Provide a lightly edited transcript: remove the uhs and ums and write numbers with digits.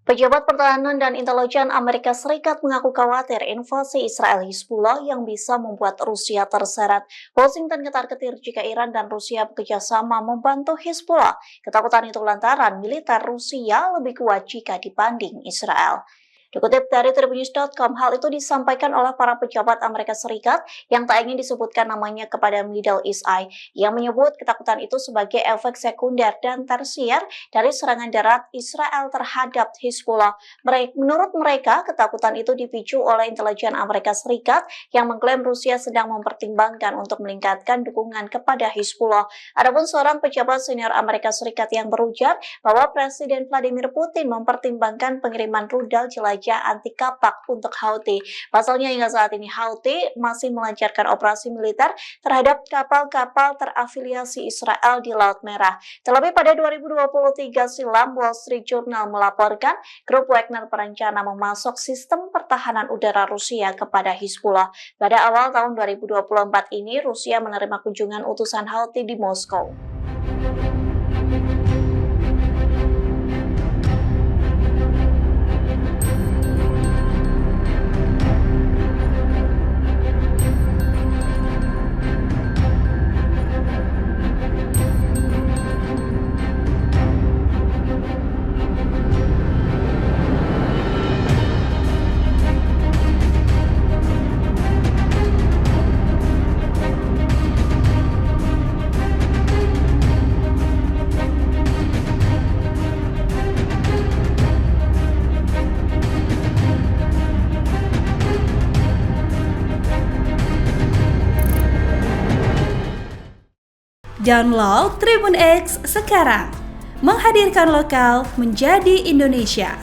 Pejabat pertahanan dan intelijen Amerika Serikat mengaku khawatir invasi Israel Hizbullah yang bisa membuat Rusia terseret. Washington ketar-ketir jika Iran dan Rusia bekerjasama membantu Hizbullah. Ketakutan itu lantaran militer Rusia lebih kuat jika dibanding Israel. Dikutip dari tribunnews.com, hal itu disampaikan oleh para pejabat Amerika Serikat yang tak ingin disebutkan namanya kepada Middle East Eye, yang menyebut ketakutan itu sebagai efek sekunder dan tersier dari serangan darat Israel terhadap Hizbullah. Menurut mereka, ketakutan itu dipicu oleh intelijen Amerika Serikat yang mengklaim Rusia sedang mempertimbangkan untuk meningkatkan dukungan kepada Hizbullah. Adapun seorang pejabat senior Amerika Serikat yang berujar bahwa Presiden Vladimir Putin mempertimbangkan pengiriman rudal jelajah anti kapak untuk Houthi. Pasalnya hingga saat ini Houthi masih melancarkan operasi militer terhadap kapal-kapal terafiliasi Israel di Laut Merah. Terlebih pada 2023 silam, Wall Street Journal melaporkan grup Wagner berencana memasok sistem pertahanan udara Rusia kepada Hizbullah. Pada awal tahun 2024 ini, Rusia menerima kunjungan utusan Houthi di Moskow. Download Tribun X sekarang, menghadirkan lokal menjadi Indonesia.